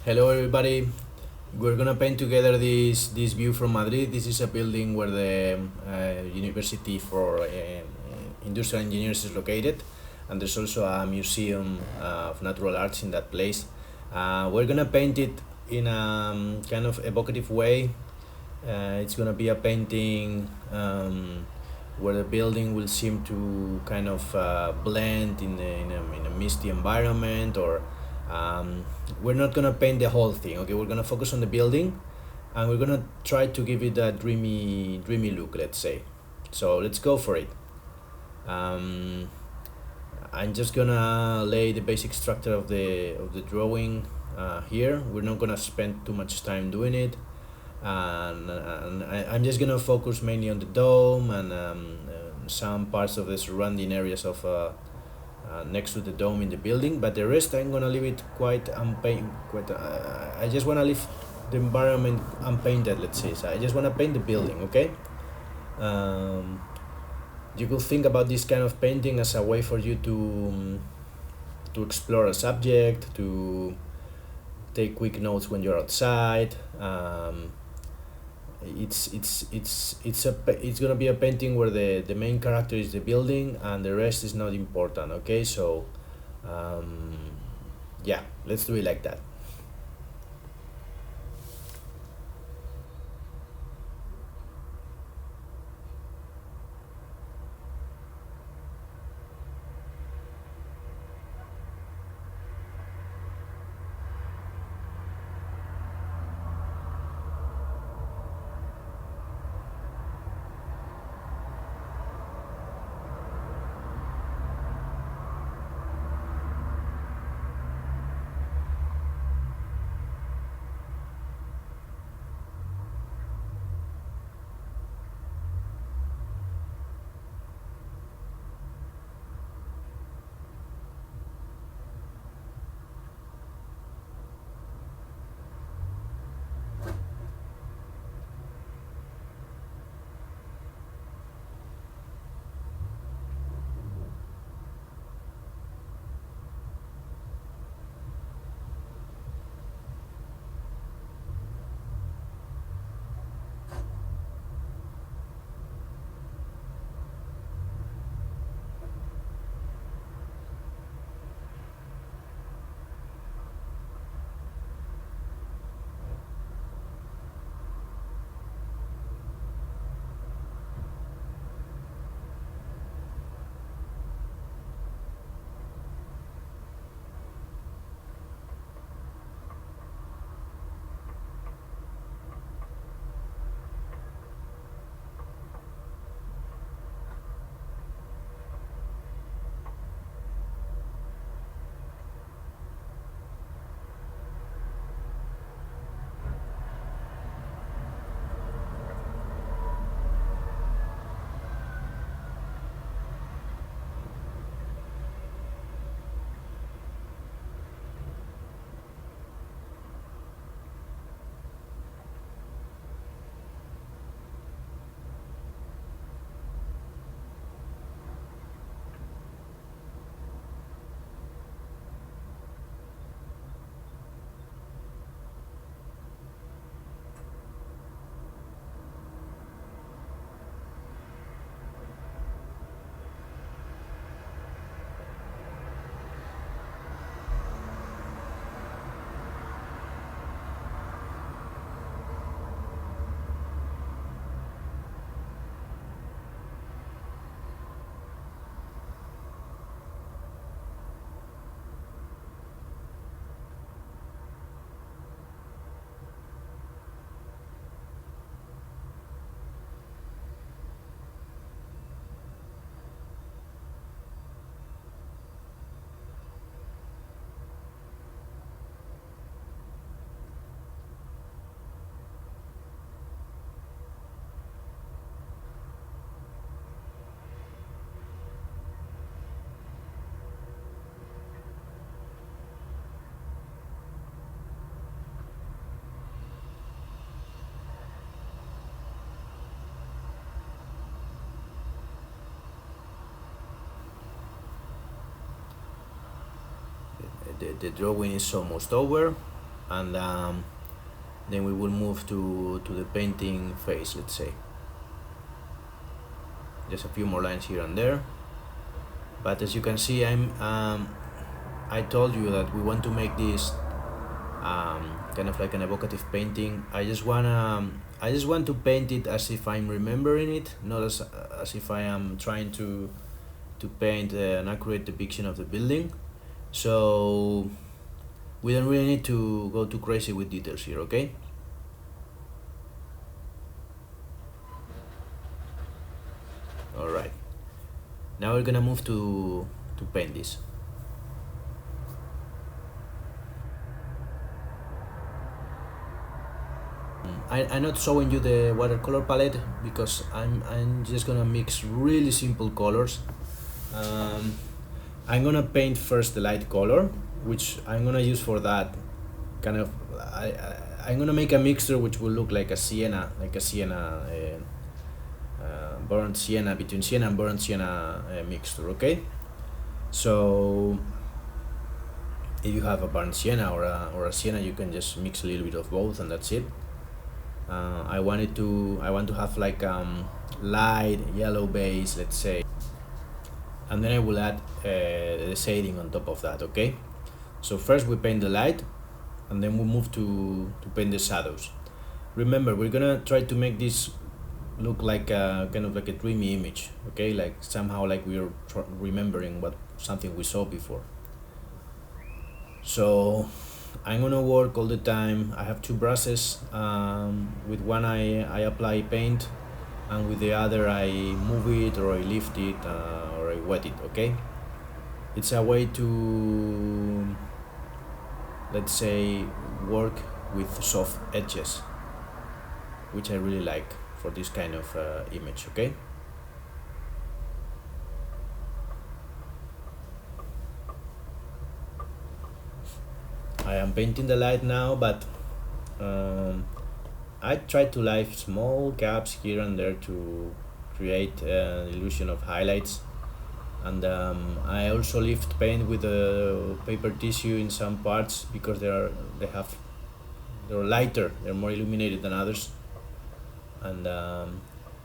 Hello everybody. We're gonna paint together this view from Madrid. This is a building where the University for Industrial Engineers is located, and there's also a museum of natural arts in that place. We're gonna paint it in a kind of evocative way. It's gonna be a painting where the building will seem to kind of blend in a misty environment, or we're not gonna paint the whole thing. Okay, we're gonna focus on the building, and we're gonna try to give it a dreamy look. Let's say, so let's go for it. Um, I'm just gonna lay the basic structure of the drawing here. We're not gonna spend too much time doing it, and I'm just gonna focus mainly on the dome and some parts of the surrounding areas of next to the dome in the building. But the rest I'm gonna leave it quite unpainted. Quite, I just wanna leave the environment unpainted. Let's say. So I just wanna paint the building. Okay. Um, you could think about this kind of painting as a way for you to explore a subject, to take quick notes when you're outside. It's gonna be a painting where the main character is the building and the rest is not important. Okay, so um, yeah, let's do it like that. The drawing is almost over. and then we will move to the painting phase, let's say. Just a few more lines here and there, but as you can see, I told you that we want to make this kind of like an evocative painting. I just want to paint it as if I'm remembering it, not as if I am trying to paint an accurate depiction of the building. So we don't really need to go too crazy with details here, okay? All right. Now we're gonna move to paint this. I'm not showing you the watercolor palette because I'm just gonna mix really simple colors. I'm gonna paint first the light color, which I'm gonna use for that kind of. I'm gonna make a mixture which will look like a sienna, burnt sienna, between sienna and burnt sienna mixture. Okay, so if you have a burnt sienna or a sienna, you can just mix a little bit of both, and that's it. I want to have like light yellow base, let's say, and then I will add the shading on top of that. Okay, so first we paint the light, and then we move to paint the shadows. Remember, we're gonna try to make this look like a kind of like a dreamy image. Okay, like somehow like we're remembering something we saw before. So I'm gonna work all the time. I have two brushes. With one I apply paint, and with the other I move it, or I lift it, or I wet it. Okay, it's a way to, let's say, work with soft edges, which I really like for this kind of image. Okay. I am painting the light now, but I try to leave small gaps here and there to create an illusion of highlights, and I also lift paint with a paper tissue in some parts because they're lighter, they're more illuminated than others, and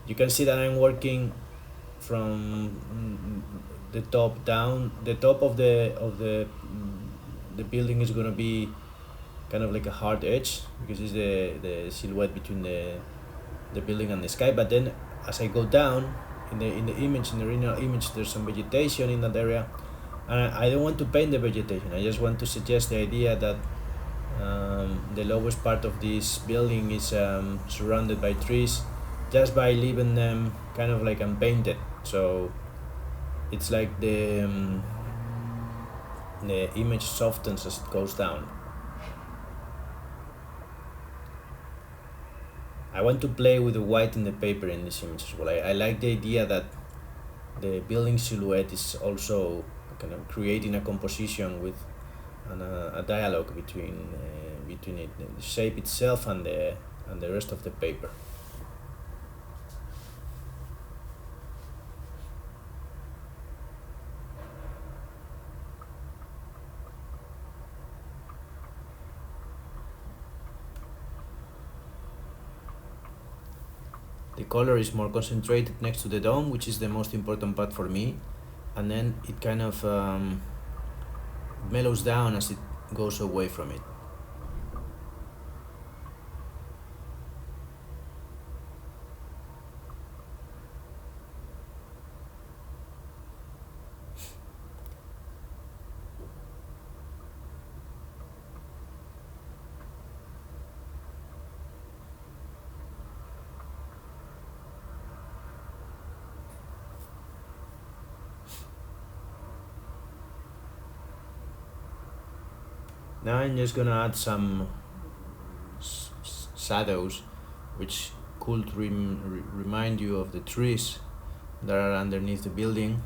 you can see that I'm working from the top down. The top of the building is gonna be kind of like a hard edge because it's the silhouette between the building and the sky. But then as I go down in the original image, there's some vegetation in that area, and I don't want to paint the vegetation. I just want to suggest the idea that the lowest part of this building is surrounded by trees, just by leaving them kind of like unpainted. So it's like the image softens as it goes down. I want to play with the white in the paper in this image as well. I like the idea that the building silhouette is also kind of creating a composition with a dialogue between it, the shape itself and the rest of the paper. The color is more concentrated next to the dome, which is the most important part for me, and then it kind of mellows down as it goes away from it. Now I'm just gonna add some shadows, which could remind you of the trees that are underneath the building,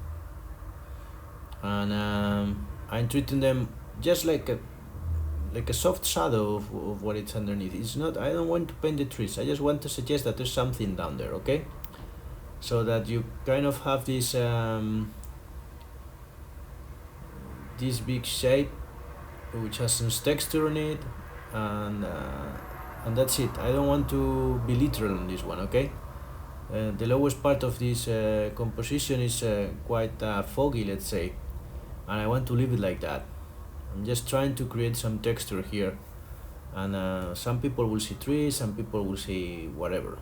and I'm treating them just like a soft shadow of what it's underneath. It's not. I don't want to paint the trees. I just want to suggest that there's something down there. Okay, so that you kind of have this big shape which has some texture in it, and that's it. I don't want to be literal on this one, okay? The lowest part of this composition is quite foggy, let's say, and I want to leave it like that. I'm just trying to create some texture here, and some people will see trees, some people will see whatever.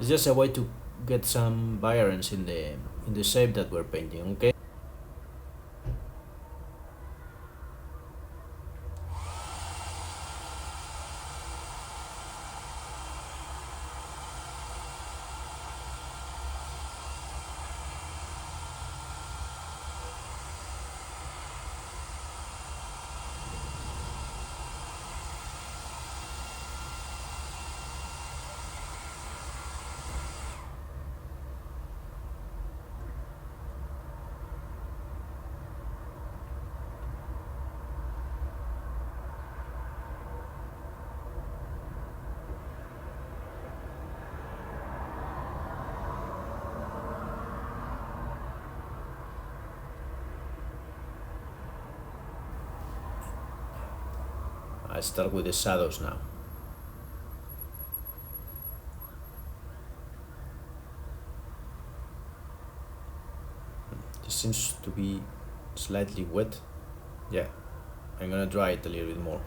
It's just a way to get some variance in the shape that we're painting, okay? I start with the shadows now. This seems to be slightly wet. Yeah, I'm gonna dry it a little bit more.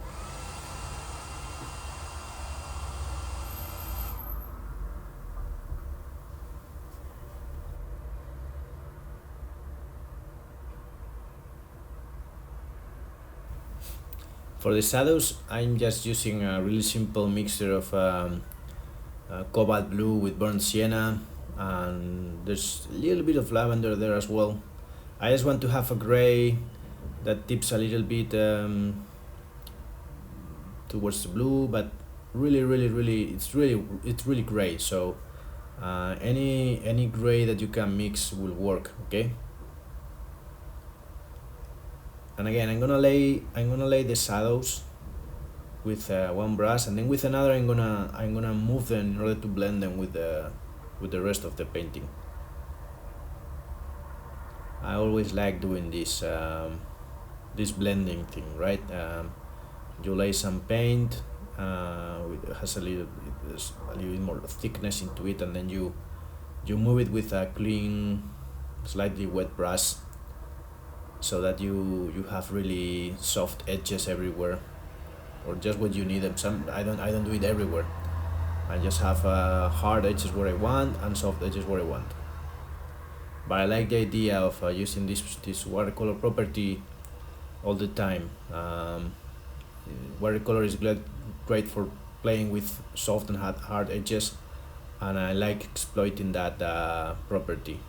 For the shadows, I'm just using a really simple mixture of cobalt blue with burnt sienna, and there's a little bit of lavender there as well. I just want to have a gray that tips a little bit towards the blue, but it's really gray. So any gray that you can mix will work, okay? And again, I'm gonna lay the shadows with one brush, and then with another I'm gonna move them in order to blend them with the rest of the painting. I always like doing this blending thing, right? You lay some paint, has a little bit more thickness into it, and then you move it with a clean, slightly wet brush, so that you have really soft edges everywhere, or just what you need. And some I don't do it everywhere. I just have hard edges where I want and soft edges where I want. But I like the idea of using this watercolor property all the time. Watercolor is great for playing with soft and hard edges, and I like exploiting that property.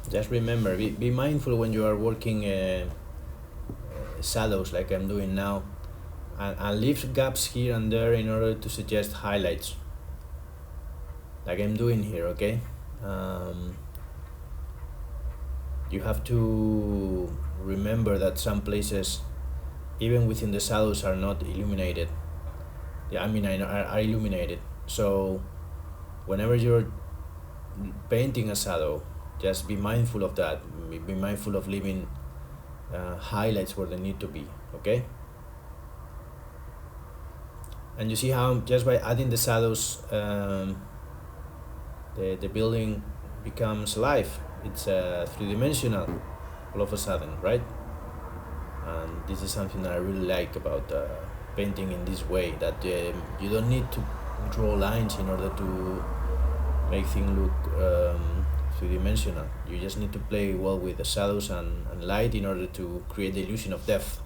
Just remember, be mindful when you are working shadows like I'm doing now, and leave gaps here and there in order to suggest highlights like I'm doing here, okay? Um, you have to remember that some places, even within the shadows, are not illuminated. Yeah, I mean, are illuminated. So, whenever you're painting a shadow, just be mindful of that. Be mindful of leaving highlights where they need to be, okay? And you see how just by adding the shadows, the building becomes alive. It's three-dimensional all of a sudden, right? And this is something I really like about painting in this way, that you don't need to draw lines in order to make things look three-dimensional. You just need to play well with the shadows and light in order to create the illusion of depth.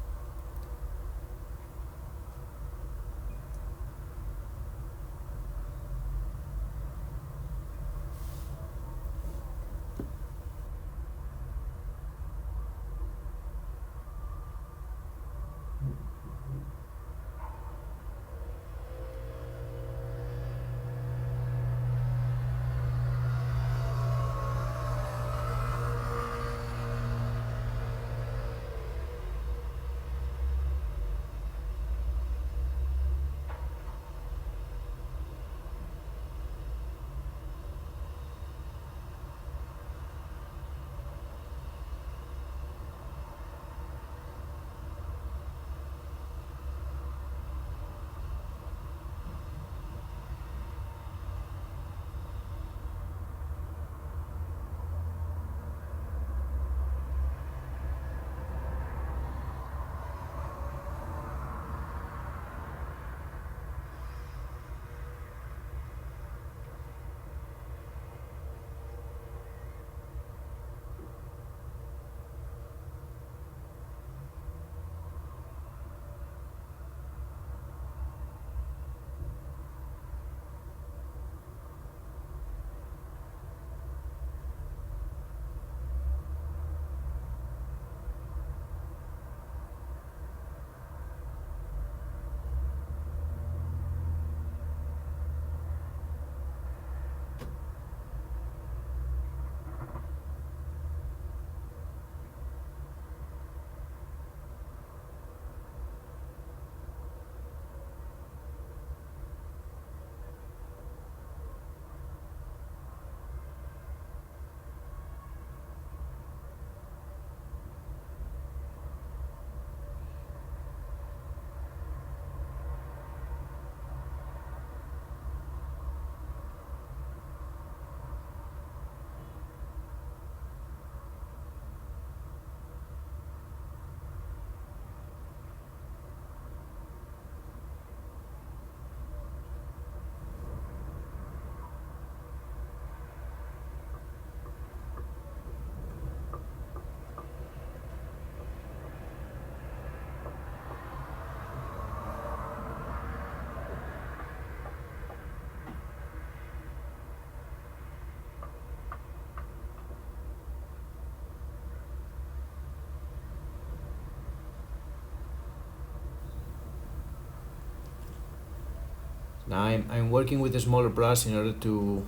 Now I'm working with a smaller brush in order to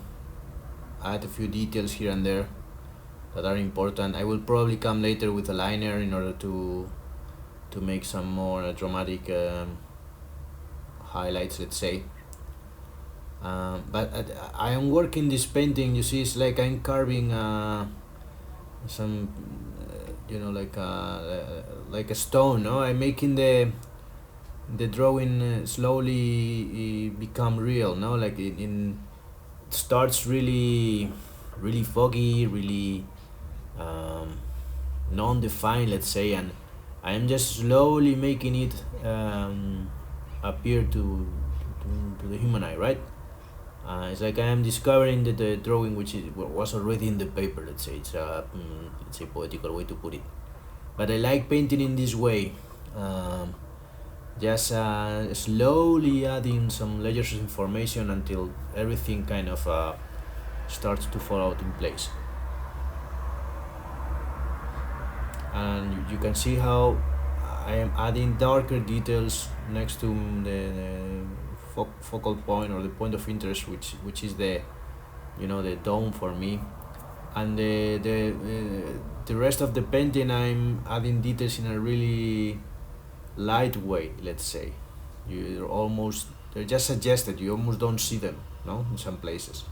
add a few details here and there that are important. I will probably come later with a liner in order to make some more dramatic highlights, let's say. But I am working this painting. You see, it's like I'm carving some, like a stone. No, I'm making the drawing slowly become real. No, like it starts really foggy, really um, non-defined, let's say, and I am just slowly making it appear to the human eye, right? It's like I am discovering that the drawing, which was already in the paper. Let's say it's a let's say poetical way to put it. But I like painting in this way, um, just slowly adding some layers of information until everything kind of starts to fall out in place. And you can see how I am adding darker details next to the focal point or the point of interest, which is the dome for me, and the rest of the painting I'm adding details in a really light way. Let's say they're just suggested. You almost don't see them, no, in some places.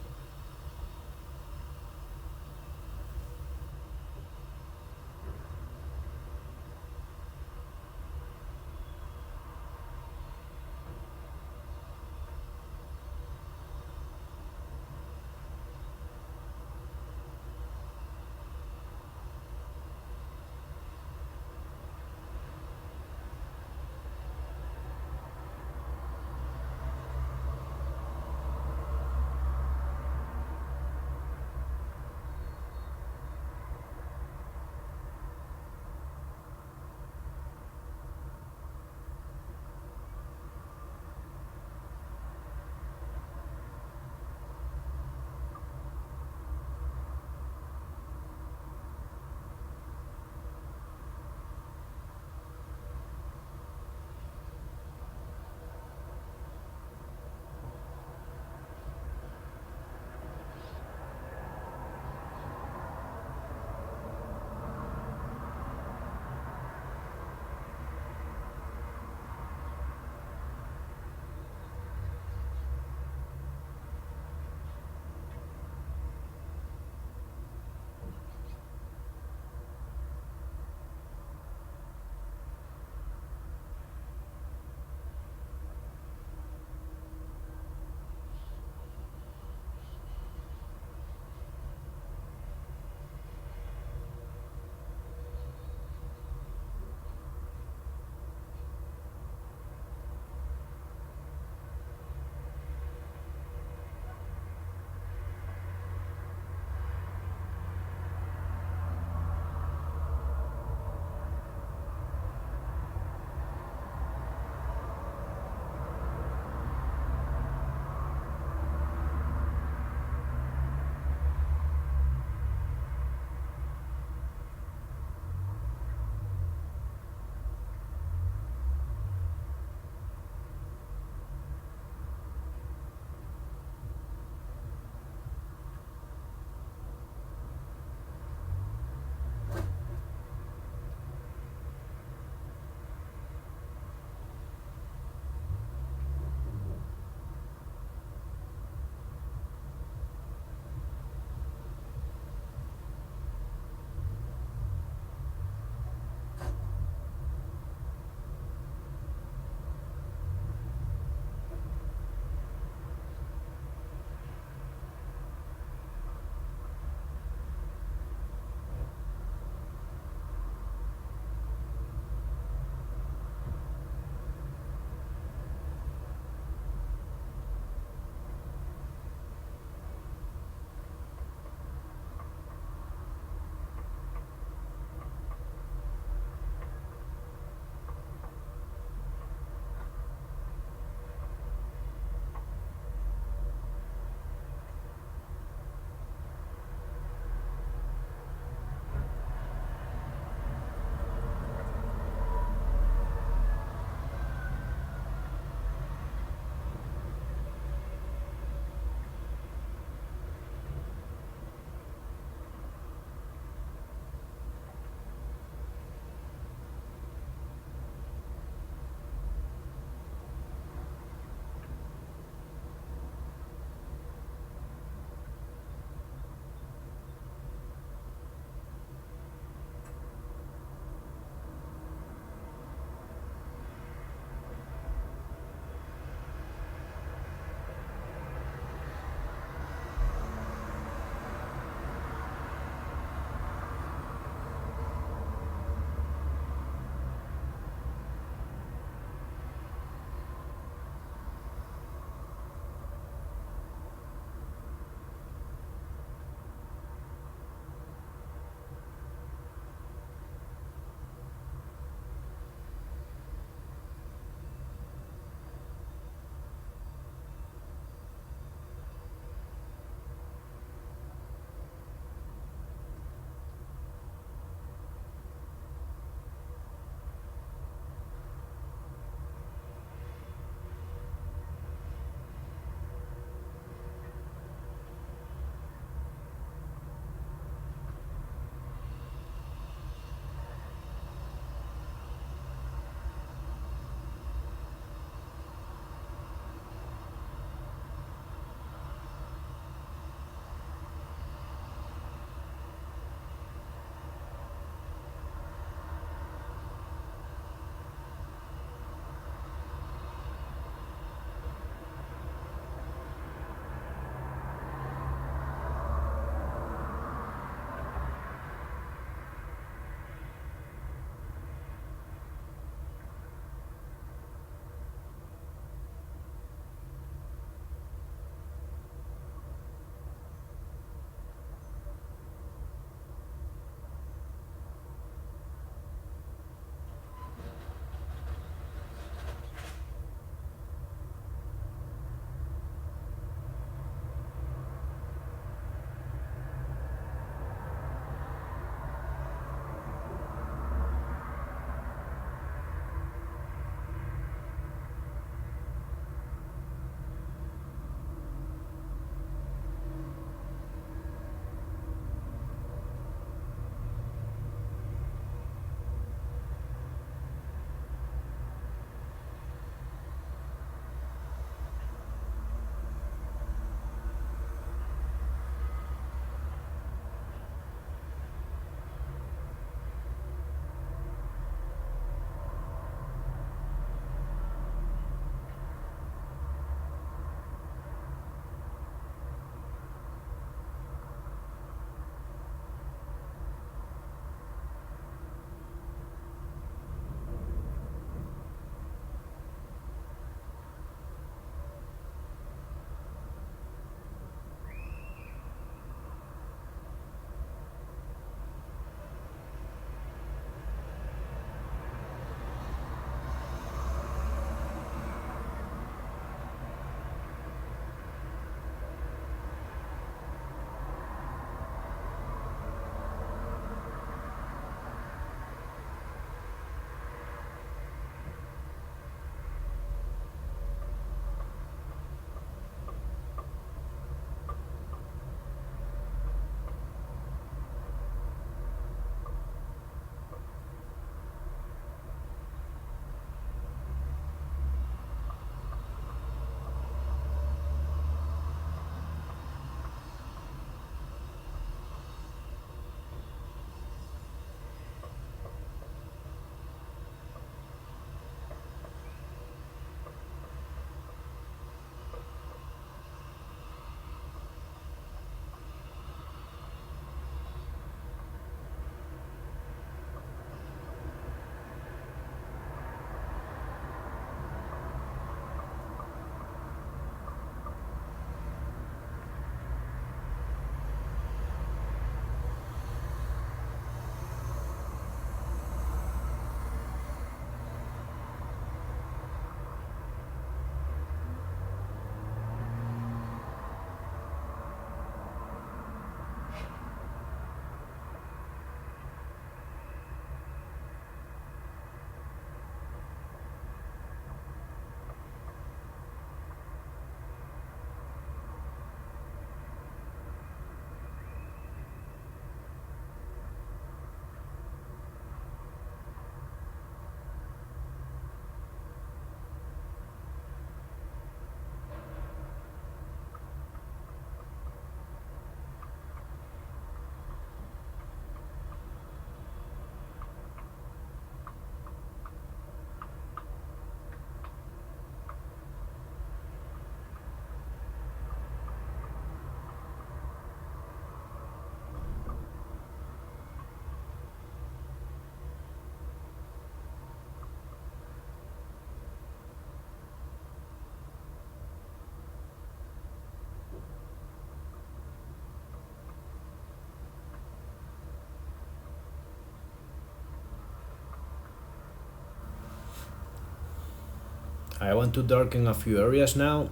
I want to darken a few areas now,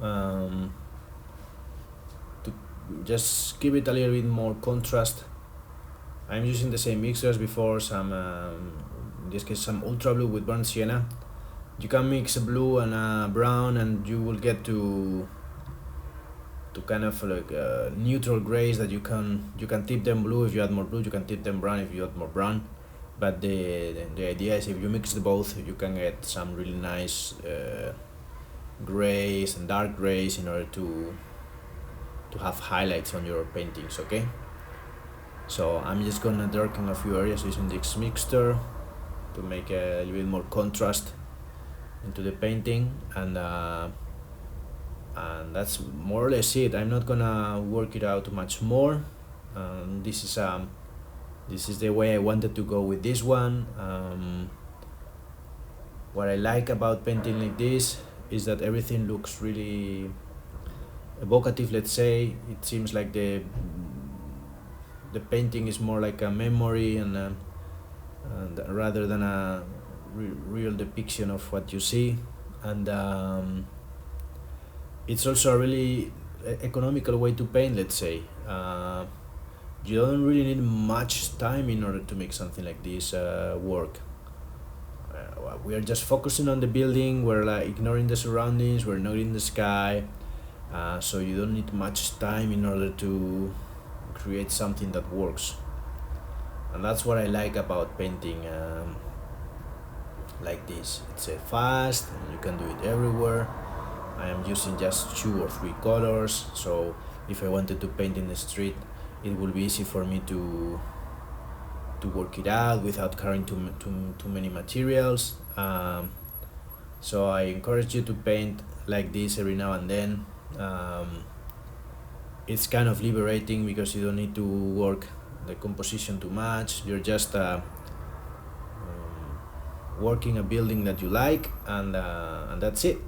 um, to just give it a little bit more contrast. I'm using the same mixture as before, some in this case some ultra blue with burnt sienna. You can mix a blue and a brown and you will get to kind of like neutral grays that you can tip them blue if you add more blue, you can tip them brown if you add more brown. But the idea is if you mix the both, you can get some really nice grays and dark grays in order to have highlights on your paintings. Okay, so I'm just gonna darken a few areas using this mixture to make a little bit more contrast into the painting, and that's more or less it. I'm not gonna work it out much more. This is the way I wanted to go with this one. What I like about painting like this is that everything looks really evocative. Let's say it seems like the painting is more like a memory and rather than a real depiction of what you see, and it's also a really economical way to paint. Let's say you don't really need much time in order to make something like this work. We are just focusing on the building. We're like ignoring the surroundings. We're ignoring the sky. So you don't need much time in order to create something that works. And that's what I like about painting like this. It's fast and you can do it everywhere. I am using just 2 or 3 colors, so if I wanted to paint in the street, it will be easy for me to work it out without carrying too many materials. So I encourage you to paint like this every now and then. It's kind of liberating because you don't need to work the composition too much. You're just working a building that you like, and that's it.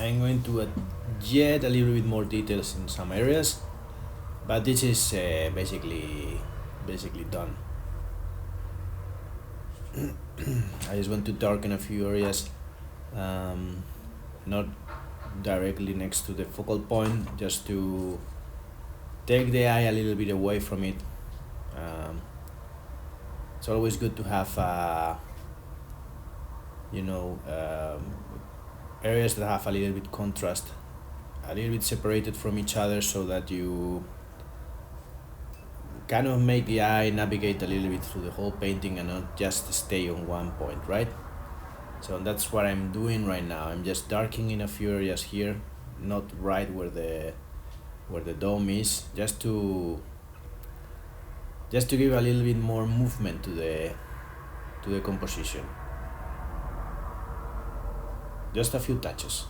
I'm going to add yet a little bit more details in some areas, but this is basically done. I just want to darken a few areas, not directly next to the focal point, just to take the eye a little bit away from it. Um, it's always good to have you know areas that have a little bit contrast, a little bit separated from each other, so that you kind of make the eye navigate a little bit through the whole painting and not just stay on one point, right? So that's what I'm doing right now. I'm just darkening a few areas here, not right where the dome is, just to give a little bit more movement to the composition. Just a few touches.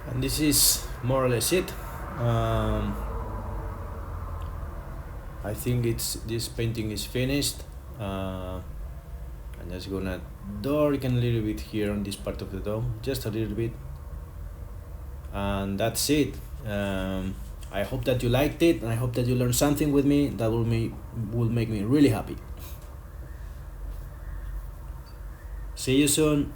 And this is more or less it. um, I think this painting is finished. I'm just gonna darken a little bit here on this part of the dome, just a little bit, and that's it. I hope that you liked it, and I hope that you learned something with me. That will make me really happy. See you soon.